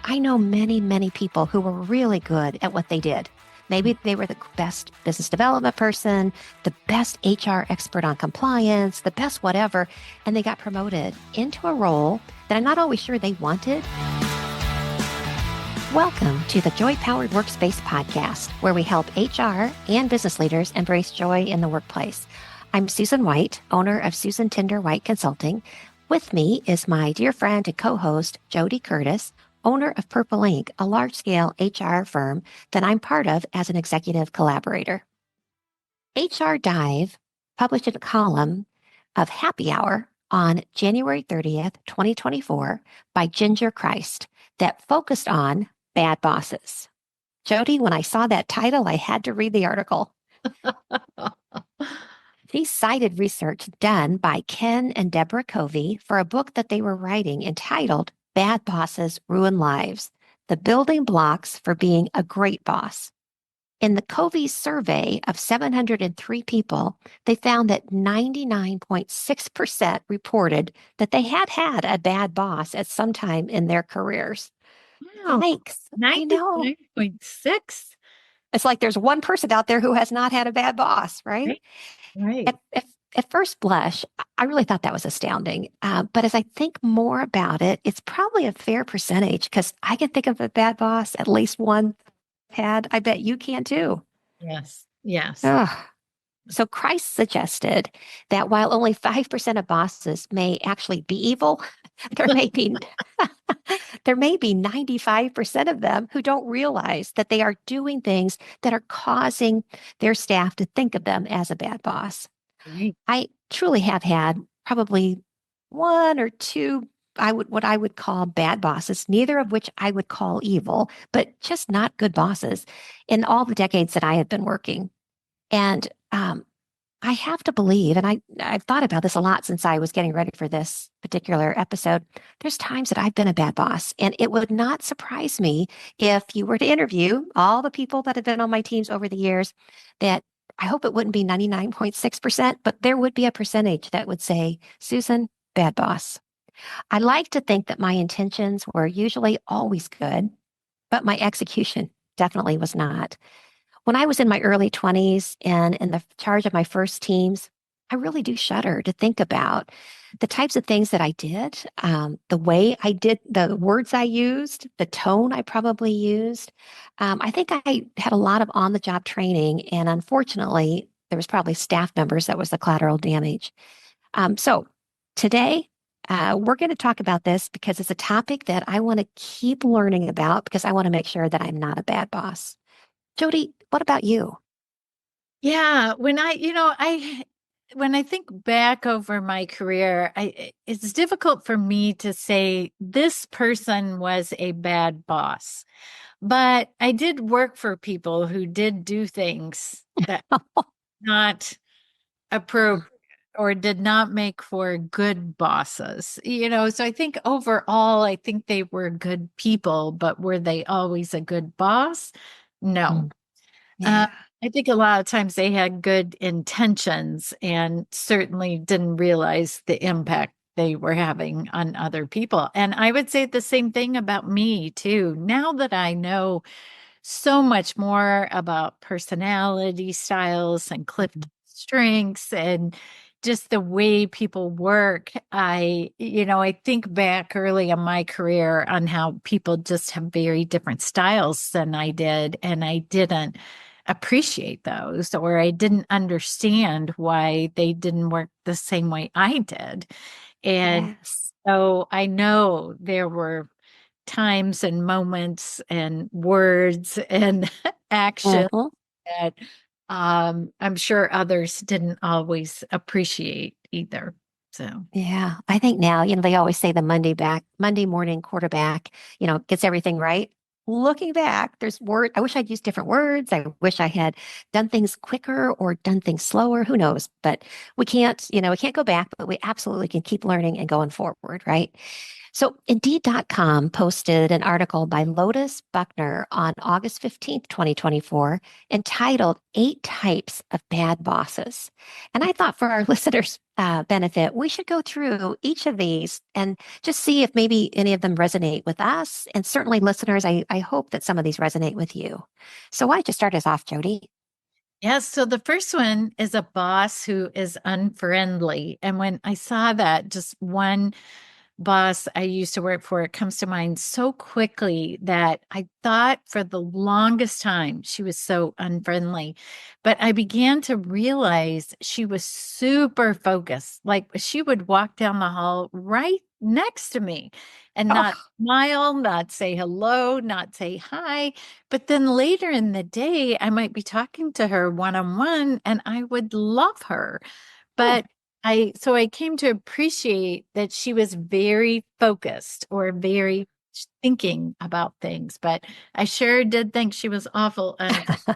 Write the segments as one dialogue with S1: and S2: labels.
S1: I know many, many people who were really good at what they did. Maybe they were the best business development person, the best HR expert on compliance, the best whatever, and they got promoted into a role that I'm not always sure they wanted. Welcome to the Joy Powered Workspace podcast, where we help HR and business leaders embrace joy in the workplace. I'm Susan White, owner of Susan Tinder White Consulting. With me is my dear friend and co-host, JoDee Curtis, owner of Purple Ink, a large-scale HR firm that I'm part of as an executive collaborator. HR Dive published a column of Happy Hour on January 30th, 2024 by Ginger Christ that focused on bad bosses. JoDee, when I saw that title, I had to read the article. She cited research done by Ken and Deborah Covey for a book that they were writing entitled Bad Bosses Ruin Lives, The Building Blocks for Being a Great Boss. In the Covey survey of 703 people, they found that 99.6% reported that they had had a bad boss at some time in their careers.
S2: Wow.
S1: Yikes. I know.
S2: 99.6.
S1: It's like there's one person out there who has not had a bad boss, right?
S2: Right.
S1: At first blush, I really thought that was astounding. But as I think more about it, it's probably a fair percentage because I can think of a bad boss, at least one had. I bet you can too.
S2: Yes. Yes.
S1: Ugh. So Christ suggested that while only 5% of bosses may actually be evil, there may be 95% of them who don't realize that they are doing things that are causing their staff to think of them as a bad boss.
S2: Right.
S1: I truly have had probably one or two what I would call bad bosses, neither of which I would call evil, but just not good bosses in all the decades that I have been working. And I have to believe, and I've thought about this a lot since I was getting ready for this particular episode. There's times that I've been a bad boss, and it would not surprise me if you were to interview all the people that have been on my teams over the years, that I hope it wouldn't be 99.6%, but there would be a percentage that would say, Susan, bad boss. I like to think that my intentions were usually always good, but my execution definitely was not. When I was in my early 20s and in the charge of my first teams, I really do shudder to think about the types of things that I did, the way I did, the words I used, the tone I probably used. I think I had a lot of on-the-job training, and unfortunately, there was probably staff members that was the collateral damage. So today, we're going to talk about this because it's a topic that I want to keep learning about because I want to make sure that I'm not a bad boss. JoDee, what about you?
S2: Yeah. When I think back over my career, it's difficult for me to say this person was a bad boss, but I did work for people who did do things that not appropriate or did not make for good bosses. So I think overall, I think they were good people, but were they always a good boss? No.
S1: Yeah.
S2: I think a lot of times they had good intentions and certainly didn't realize the impact they were having on other people. And I would say the same thing about me too. Now that I know so much more about personality styles and Clifton strengths and just the way people work, I think back early in my career on how people just have very different styles than I did, and I didn't appreciate those, or I didn't understand why they didn't work the same way I did. And
S1: Yes.
S2: so I know there were times and moments and words and actions
S1: Mhm.
S2: that I'm sure others didn't always appreciate either. So,
S1: Yeah. I think now, they always say the Monday morning quarterback, gets everything right. Looking back, I wish I'd used different words. I wish I had done things quicker or done things slower. Who knows? But we can't go back, but we absolutely can keep learning and going forward, right? So Indeed.com posted an article by Lotus Buckner on August 15th, 2024, entitled Eight Types of Bad Bosses. And I thought for our listeners' benefit, we should go through each of these and just see if maybe any of them resonate with us. And certainly, listeners, I hope that some of these resonate with you. So why don't you start us off, JoDee?
S2: Yes. So the first one is a boss who is unfriendly. And when I saw that, just one boss I used to work for, it comes to mind so quickly that I thought for the longest time she was so unfriendly. But I began to realize she was super focused. Like she would walk down the hall right next to me and not
S1: Oh,
S2: smile, not say hello, not say hi. But then later in the day, I might be talking to her one on one and I would love her.
S1: oh.
S2: But I came to appreciate that she was very focused or very thinking about things, but I sure did think she was awful unfriendly.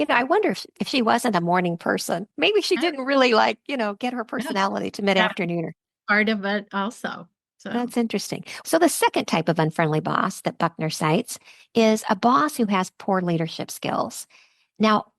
S1: I wonder if she wasn't a morning person. Maybe she didn't really like, get her
S2: Yeah,
S1: personality to
S2: that
S1: mid-afternoon.
S2: part of it also. So
S1: That's interesting. So the second type of unfriendly boss that Buckner cites is a boss who has poor leadership skills. Now,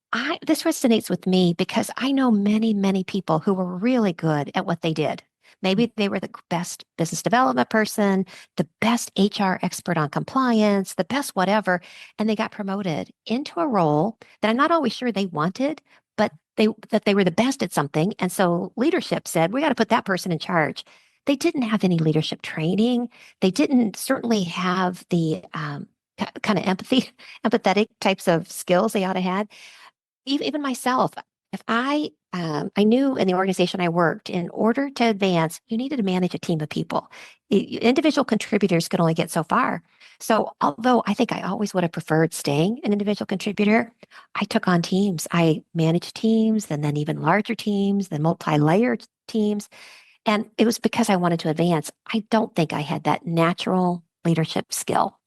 S1: this resonates with me because I know many, many people who were really good at what they did. Maybe they were the best business development person, the best HR expert on compliance, the best whatever, and they got promoted into a role that I'm not always sure they wanted, but they were the best at something. And so leadership said, we got to put that person in charge. They didn't have any leadership training. They didn't certainly have the kind of empathetic types of skills they ought to have. Even myself, if I knew in the organization I worked, in order to advance, you needed to manage a team of people. Individual contributors could only get so far. So although I think I always would have preferred staying an individual contributor, I took on teams. I managed teams and then even larger teams, then multi-layered teams. And it was because I wanted to advance. I don't think I had that natural leadership skill.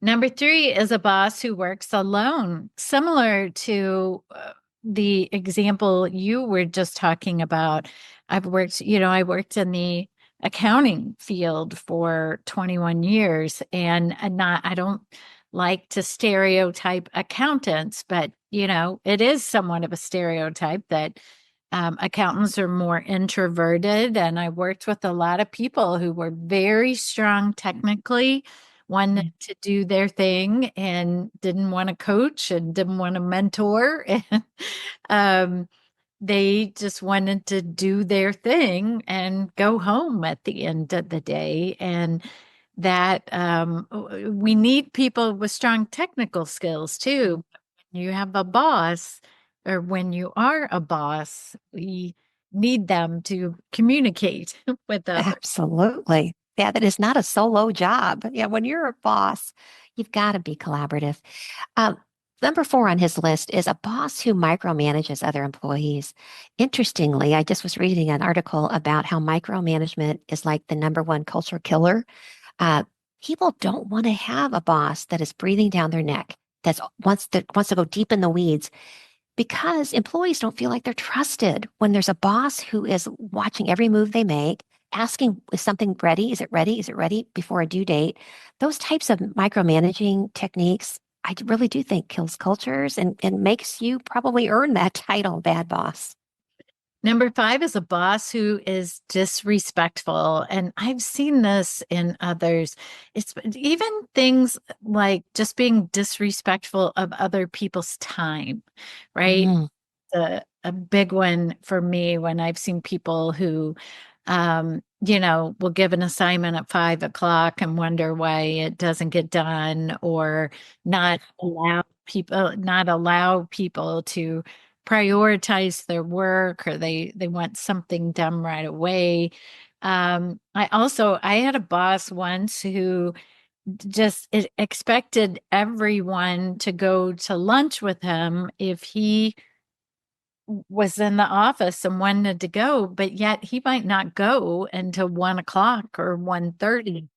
S2: number three is a boss who works alone, similar to the example you were just talking about. I worked in the accounting field for 21 years and I don't like to stereotype accountants, but it is somewhat of a stereotype that accountants are more introverted. And I worked with a lot of people who were very strong technically, wanted to do their thing and didn't want to coach and didn't want to mentor. And they just wanted to do their thing and go home at the end of the day. And that we need people with strong technical skills too. You have a boss, or when you are a boss, we need them to communicate with others.
S1: Absolutely. Yeah, that is not a solo job. Yeah, when you're a boss, you've got to be collaborative. Um, Number four on his list is a boss who micromanages other employees. Interestingly, I just was reading an article about how micromanagement is like the number one culture killer. Uh, People don't want to have a boss that is breathing down their neck, that wants to go deep in the weeds because employees don't feel like they're trusted when there's a boss who is watching every move they make, asking, is something ready? Is it ready? Is it ready before a due date? Those types of micromanaging techniques, I really do think kills cultures and makes you probably earn that title, bad boss.
S2: Number five is a boss who is disrespectful. And I've seen this in others. It's even things like just being disrespectful of other people's time, right?
S1: Mm.
S2: A big one for me when I've seen people who, will give an assignment at 5 o'clock and wonder why it doesn't get done, or not allow people to prioritize their work, or they want something done right away. I had a boss once who just expected everyone to go to lunch with him if he was in the office and wanted to go, but yet he might not go until 1 o'clock or 1:30.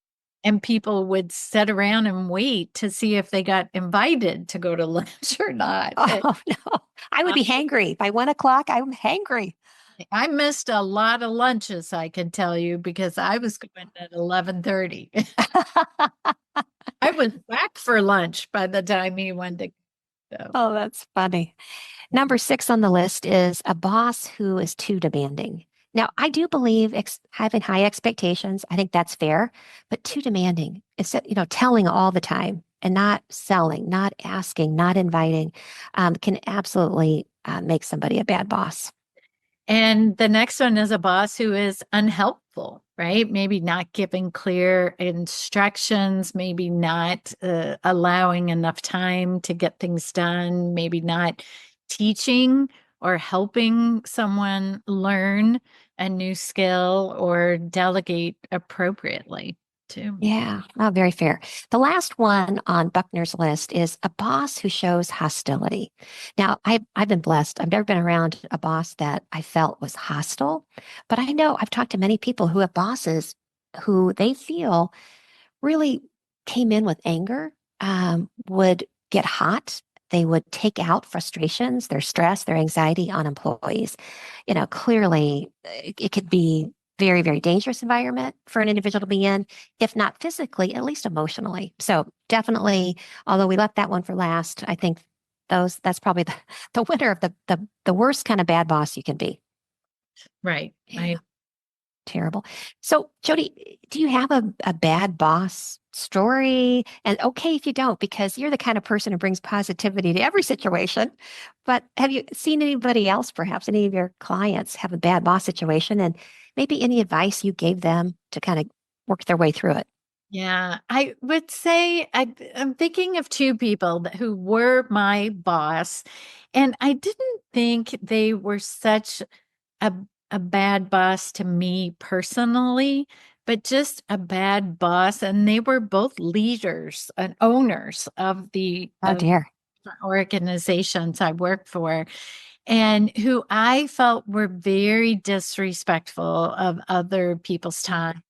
S2: And people would sit around and wait to see if they got invited to go to lunch or not.
S1: Oh, no. I would
S2: Uh,
S1: be hangry. By 1 o'clock, I'm hangry.
S2: I missed a lot of lunches, I can tell you, because I was going at 11:30. I was back for lunch by the time he went to go.
S1: Oh, that's funny. Number 6 on the list is a boss who is too demanding. Now, I do believe having high expectations. I think that's fair, but too demanding. It's, telling all the time and not selling, not asking, not inviting, can absolutely make somebody a bad boss.
S2: And the next one is a boss who is unhelpful, right? Maybe not giving clear instructions, maybe not allowing enough time to get things done, maybe not teaching or helping someone learn a new skill or delegate appropriately, too.
S1: Yeah, oh, very fair. The last one on Buckner's list is a boss who shows hostility. Now, I've been blessed. I've never been around a boss that I felt was hostile, but I know I've talked to many people who have bosses who they feel really came in with anger, would get hot. They would take out frustrations, their stress, their anxiety on employees. Clearly it could be very, very dangerous environment for an individual to be in, if not physically, at least emotionally. So definitely, although we left that one for last, I think that's probably the winner of the worst kind of bad boss you can be.
S2: Right.
S1: Yeah. Terrible. So, JoDee, do you have a bad boss story? And okay if you don't, because you're the kind of person who brings positivity to every situation. But have you seen anybody else, perhaps any of your clients, have a bad boss situation? And maybe any advice you gave them to kind of work their way through it?
S2: Yeah, I would say I'm thinking of two people who were my boss, and I didn't think they were such a a bad boss to me personally, but just a bad boss. And they were both leaders and owners of the
S1: Oh dear.
S2: organizations I worked for, and who I felt were very disrespectful of other people's time,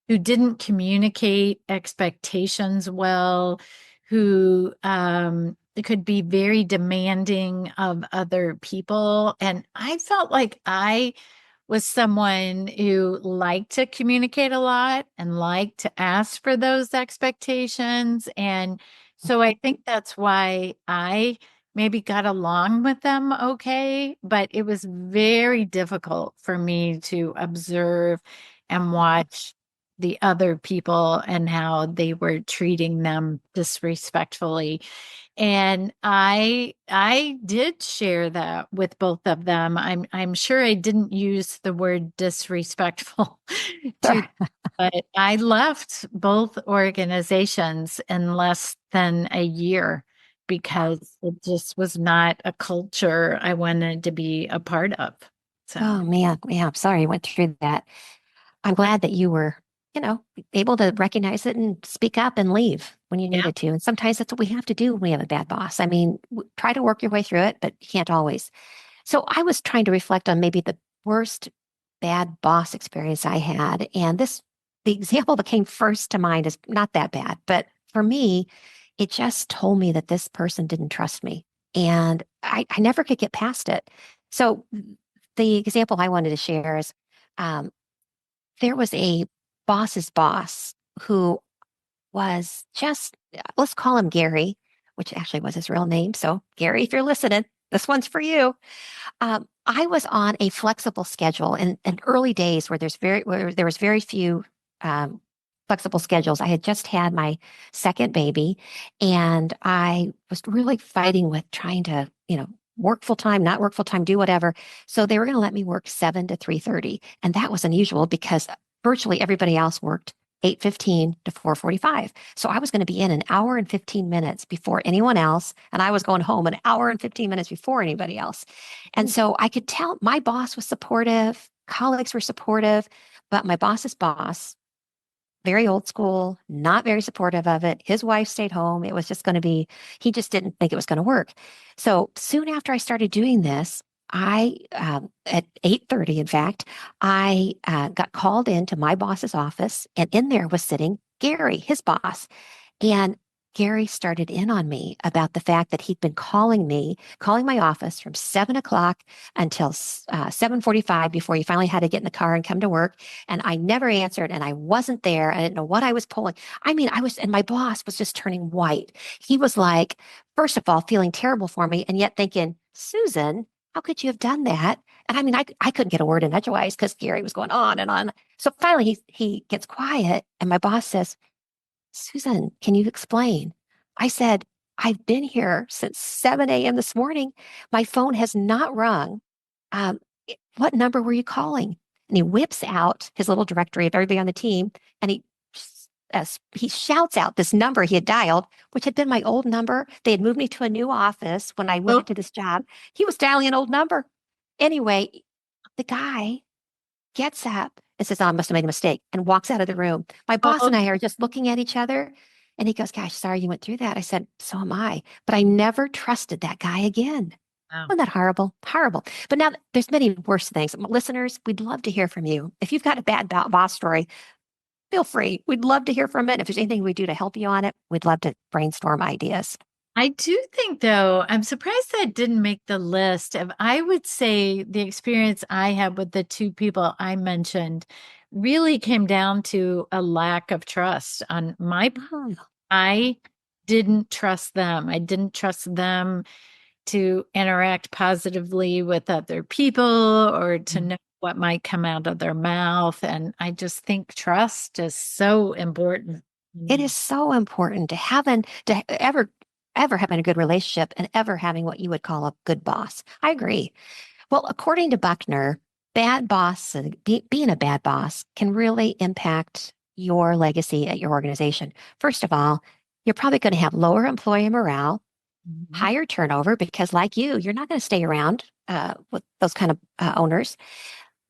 S2: who didn't communicate expectations well, who could be very demanding of other people. And I felt like I was someone who liked to communicate a lot and liked to ask for those expectations. And so I think that's why I maybe got along with them okay, but it was very difficult for me to observe and watch the other people and how they were treating them disrespectfully. And I did share that with both of them. I'm sure I didn't use the word disrespectful to,
S1: Sure.
S2: but I left both organizations in less than a year because it just was not a culture I wanted to be a part of. So,
S1: Oh man. Yeah, I'm sorry you went through that. I'm glad that you were, you know, able to recognize it and speak up and leave when you
S2: yeah.
S1: needed to. And sometimes that's what we have to do when we have a bad boss. I mean, try to work your way through it, but you can't always. So I was trying to reflect on maybe the worst bad boss experience I had. And the example that came first to mind is not that bad, but for me, it just told me that this person didn't trust me. And I never could get past it. So the example I wanted to share is um, there was a boss's boss who was just, let's call him Gary, which actually was his real name. So, Gary, if you're listening, this one's for you. I was on a flexible schedule in early days where there was very few um, flexible schedules. I had just had my second baby, and I was really fighting with trying to, work full time, not work full time, do whatever. So they were going to let me work 7 to 3:30, and that was unusual because virtually everybody else worked 8:15 to 4:45. So I was going to be in an hour and 15 minutes before anyone else, and I was going home an hour and 15 minutes before anybody else. And so I could tell my boss was supportive, colleagues were supportive, but my boss's boss, very old school, not very supportive of it. His wife stayed home. It was just going to be, he just didn't think it was going to work. So soon after I started doing this, at 8:30, in fact, I got called into my boss's office, and in there was sitting Gary, his boss. And Gary started in on me about the fact that he'd been calling my office from 7 o'clock until 7:45 before he finally had to get in the car and come to work. And I never answered and I wasn't there. I didn't know what I was pulling. I mean, and my boss was just turning white. He was like, first of all, feeling terrible for me and yet thinking, Susan, how could you have done that? And I mean, I couldn't get a word in edgewise because Gary was going on and on. So finally he gets quiet and my boss says, Susan, can you explain? I said, I've been here since 7 a.m. this morning. My phone has not rung. Um, what number were you calling? And he whips out his little directory of everybody on the team and he shouts out this number he had dialed, which had been my old number. They had moved me to a new office when I went
S2: Oh,
S1: into this job. He was dialing an old number. Anyway, the guy gets up and says, oh, I must have made a mistake and walks out of the room. My boss
S2: oh,
S1: and I are just looking at each other. And he goes, gosh, sorry you went through that. I said, so am I. But I never trusted that guy again.
S2: wow.
S1: Wasn't that horrible? Horrible. But now there's many worse things. Listeners, we'd love to hear from you. If you've got a bad boss story, feel free. We'd love to hear from it. If there's anything we do to help you on it, we'd love to brainstorm ideas.
S2: I do think, though, I'm surprised that didn't make the list. Of, I would say the experience I had with the two people I mentioned really came down to a lack of trust on my part.
S1: Oh,
S2: I didn't trust them. I didn't trust them to interact positively with other people or to know what might come out of their mouth. And I just think trust is so important.
S1: it is so important to ever having a good relationship and ever having what you would call a good boss. I agree. Well, according to Buckner, being a bad boss can really impact your legacy at your organization. First of all, you're probably going to have lower employee morale,
S2: Mhm.
S1: higher turnover because, like you're not going to stay around with those kind of owners.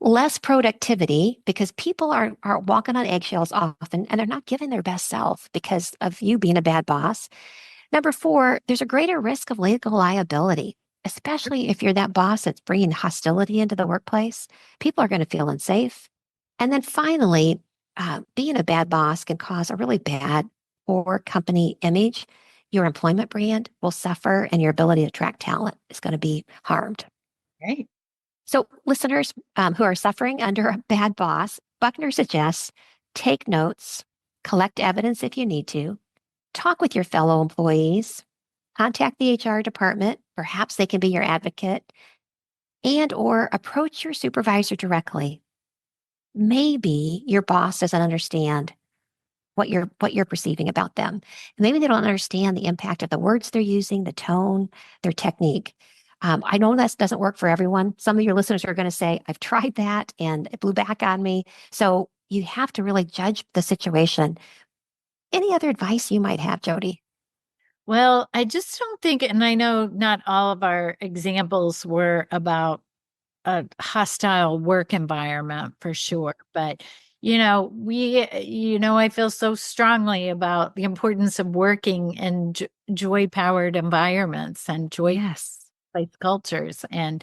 S1: Less productivity because people are walking on eggshells often and they're not giving their best self because of you being a bad boss. Number four, there's a greater risk of legal liability, especially if you're that boss that's bringing hostility into the workplace. People are going to feel unsafe. And then finally, being a bad boss can cause a really bad poor company image. Your employment brand will suffer and your ability to attract talent is going to be harmed.
S2: Right.
S1: So, listeners who are suffering under a bad boss, Buckner suggests take notes, collect evidence if you need to, talk with your fellow employees, contact the HR department. Perhaps they can be your advocate and or approach your supervisor directly. Maybe your boss doesn't understand what you're perceiving about them. Maybe they don't understand the impact of the words they're using, the tone, their technique. I know that doesn't work for everyone. Some of your listeners are going to say, I've tried that and it blew back on me. So you have to really judge the situation. Any other advice you might have, JoDee?
S2: Well, I just don't think, and I know not all of our examples were about a hostile work environment for sure, but I feel so strongly about the importance of working in joy-powered environments and joy
S1: Yes.
S2: place cultures. And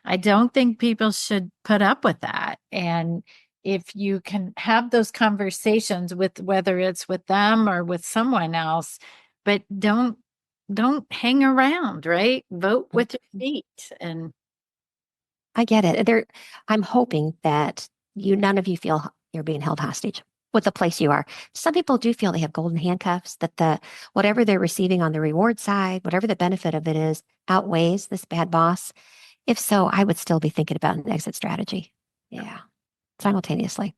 S2: I don't think people should put up with that. And if you can have those conversations with whether it's with them or with someone else, but don't hang around, right? Vote with your feet. And
S1: I get it. I'm hoping that none of you feel you're being held hostage with the place you are. Some people do feel they have golden handcuffs, that whatever they're receiving on the reward side, whatever the benefit of it is, outweighs this bad boss. If so, I would still be thinking about an exit strategy. Yeah, simultaneously.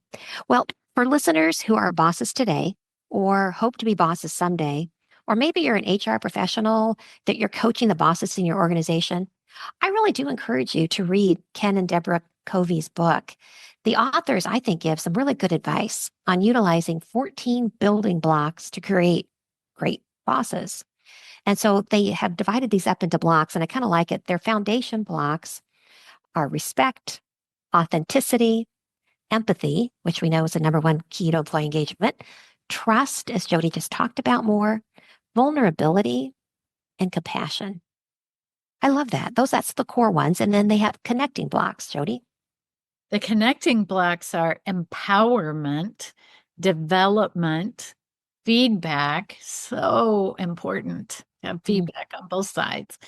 S1: Well, for listeners who are bosses today or hope to be bosses someday, or maybe you're an HR professional that you're coaching the bosses in your organization, I really do encourage you to read Ken and Deborah Covey's book. The authors, I think, give some really good advice on utilizing 14 building blocks to create great bosses. And so they have divided these up into blocks, and I kind of like it. Their foundation blocks are respect, authenticity, empathy, which we know is the number one key to employee engagement, trust, as JoDee just talked about more, vulnerability, and compassion. I love that. That's the core ones. And then they have connecting blocks, JoDee.
S2: the connecting blocks are empowerment, development, feedback, so important to have
S1: Mm.
S2: feedback on both sides.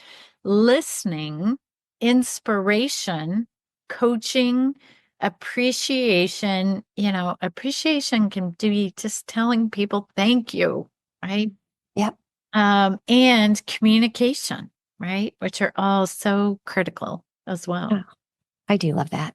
S2: Listening, inspiration, coaching, appreciation. Appreciation can be just telling people thank you, right?
S1: Yep.
S2: And communication, right? Which are all so critical as well.
S1: Oh, I do love that.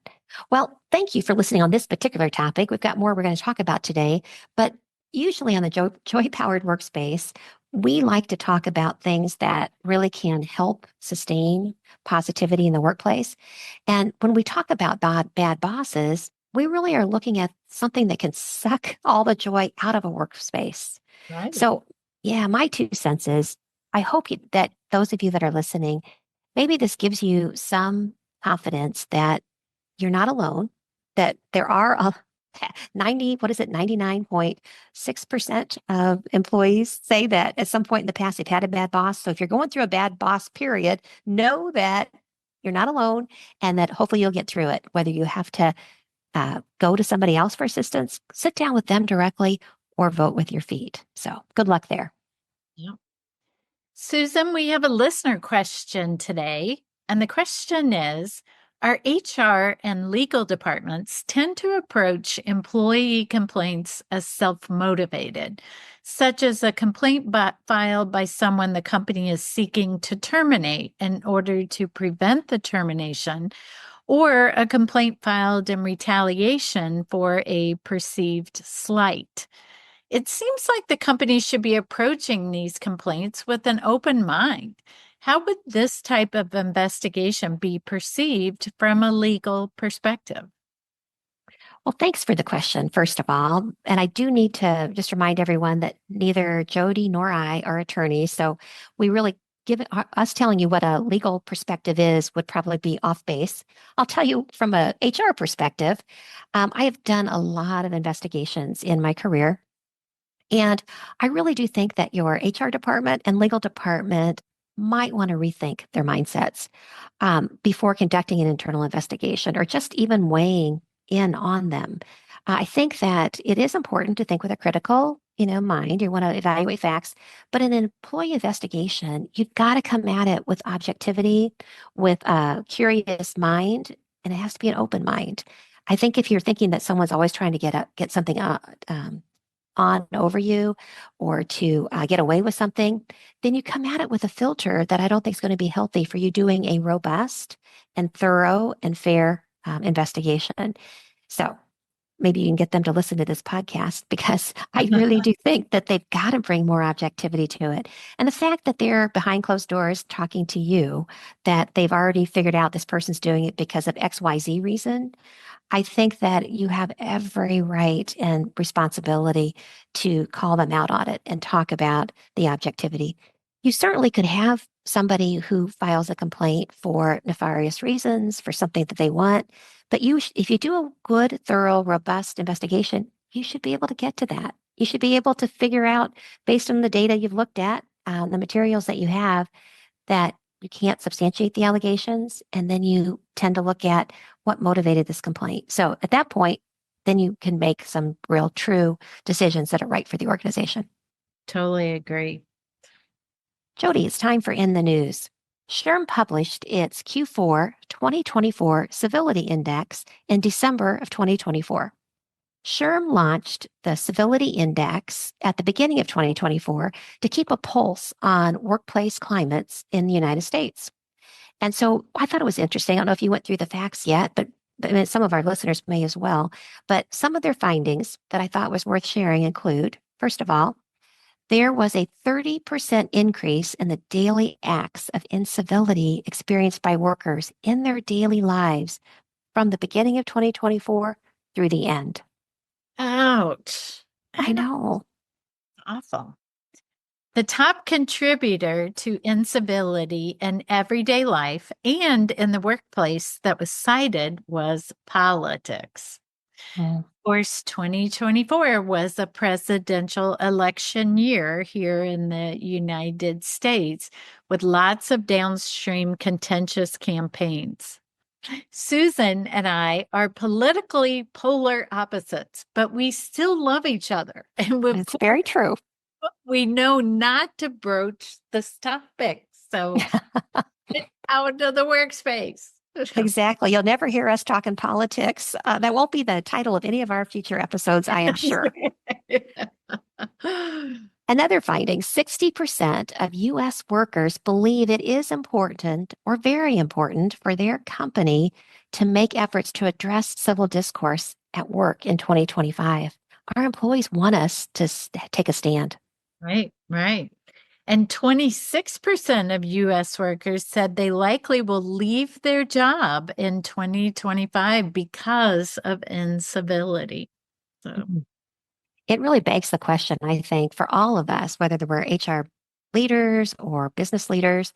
S1: Well, thank you for listening on this particular topic. We've got more we're going to talk about today, but usually on the Joy Powered Workspace, we like to talk about things that really can help sustain positivity in the workplace. And when we talk about bad bosses, we really are looking at something that can suck all the joy out of a workspace.
S2: Right.
S1: So, yeah, my 2 cents is I hope that those of you that are listening, maybe this gives you some confidence that you're not alone, that there are a 90, what is it, 99.6% of employees say that at some point in the past they've had a bad boss. So if you're going through a bad boss period, know that you're not alone and that hopefully you'll get through it. Whether you have to go to somebody else for assistance, sit down with them directly, or vote with your feet. So good luck there.
S2: Yeah. Susan, we have a listener question today. And the question is, our HR and legal departments tend to approach employee complaints as self-motivated, such as a complaint filed by someone the company is seeking to terminate in order to prevent the termination, or a complaint filed in retaliation for a perceived slight. It seems like the company should be approaching these complaints with an open mind. How would this type of investigation be perceived from a legal perspective?
S1: Well, thanks for the question, first of all. And I do need to just remind everyone that neither JoDee nor I are attorneys. So we really us telling you what a legal perspective is would probably be off base. I'll tell you from a HR perspective, I have done a lot of investigations in my career. And I really do think that your HR department and legal department might want to rethink their mindsets before conducting an internal investigation or just even weighing in on them. I think that it is important to think with a critical, mind. You want to evaluate facts, but in an employee investigation, you've got to come at it with objectivity, with a curious mind, and it has to be an open mind. I think if you're thinking that someone's always trying to get something on over you or to get away with something, then you come at it with a filter that I don't think is going to be healthy for you doing a robust and thorough and fair investigation. So maybe you can get them to listen to this podcast because I really do think that they've got to bring more objectivity to it. And the fact that they're behind closed doors talking to you, that they've already figured out this person's doing it because of XYZ reason, I think that you have every right and responsibility to call them out on it and talk about the objectivity. You certainly could have somebody who files a complaint for nefarious reasons, for something that they want, but if you do a good, thorough, robust investigation, you should be able to get to that. You should be able to figure out, based on the data you've looked at, the materials that you have, that you can't substantiate the allegations, and then you tend to look at what motivated this complaint. So at that point, then you can make some real true decisions that are right for the organization.
S2: Totally agree.
S1: JoDee, it's time for In the News. SHRM published its Q4 2024 Civility Index in December of 2024. SHRM launched the Civility Index at the beginning of 2024 to keep a pulse on workplace climates in the United States. And so I thought it was interesting. I don't know if you went through the facts yet, but I mean, some of our listeners may as well. But some of their findings that I thought was worth sharing include, first of all, there was a 30% increase in the daily acts of incivility experienced by workers in their daily lives from the beginning of 2024 through the end.
S2: Ouch.
S1: I know.
S2: Awful. The top contributor to incivility in everyday life and in the workplace that was cited was politics.
S1: Mm.
S2: Of course, 2024 was a presidential election year here in the United States with lots of downstream contentious campaigns. Susan and I are politically polar opposites, but we still love each other. And of
S1: It's very true.
S2: we know not to broach this topic. So get out of the workspace.
S1: Exactly. You'll never hear us talking politics. That won't be the title of any of our future episodes, I am sure. Another finding, 60% of U.S. workers believe it is important or very important for their company to make efforts to address civil discourse at work in 2025. Our employees want us to take a stand.
S2: Right, right. And 26% of US workers said they likely will leave their job in 2025 because of incivility. So,
S1: It really begs the question, I think, for all of us, whether we're HR leaders or business leaders,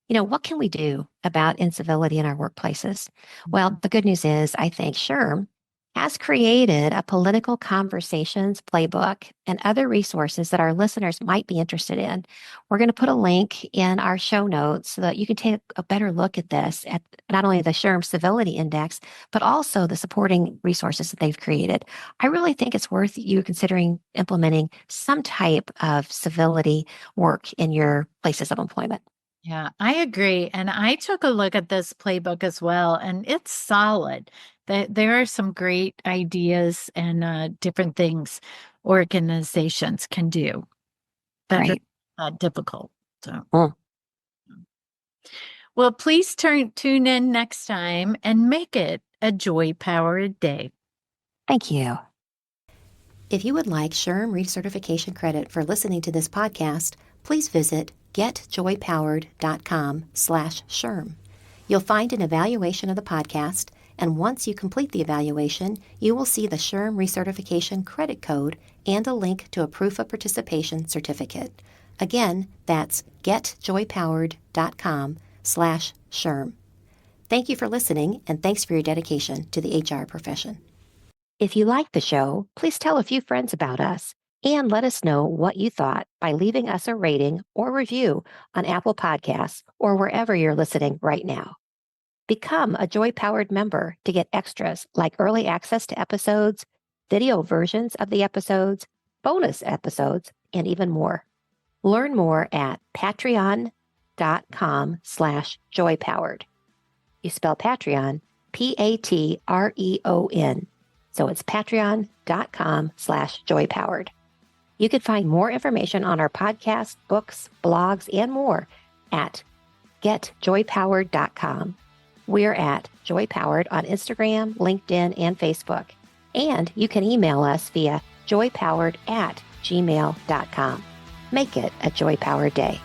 S1: what can we do about incivility in our workplaces? Well, the good news is, I think SHRM has created a political conversations playbook and other resources that our listeners might be interested in. We're going to put a link in our show notes so that you can take a better look at this, at not only the SHRM Civility Index, but also the supporting resources that they've created. I really think it's worth you considering implementing some type of civility work in your places of employment.
S2: yeah, I agree. And I took a look at this playbook as well, and it's solid. There are some great ideas and different things organizations can do that are
S1: Great.
S2: difficult. So,
S1: Mm,
S2: well, please tune in next time and make it a joy-powered day.
S1: thank you. If you would like SHRM recertification credit for listening to this podcast, please visit getjoypowered.com/SHRM. You'll find an evaluation of the podcast, and once you complete the evaluation, you will see the SHRM recertification credit code and a link to a proof of participation certificate. Again, that's getjoypowered.com/SHRM. Thank you for listening, and thanks for your dedication to the HR profession. If you like the show, please tell a few friends about us and let us know what you thought by leaving us a rating or review on Apple Podcasts or wherever you're listening right now. Become a Joy Powered member to get extras like early access to episodes, video versions of the episodes, bonus episodes, and even more. Learn more at patreon.com/joypowered. You spell Patreon, Patreon. So it's patreon.com/joypowered. You can find more information on our podcast, books, blogs, and more at getjoypowered.com. We're at JoyPowered on Instagram, LinkedIn, and Facebook. And you can email us via joypowered@gmail.com. Make it a joy-powered day.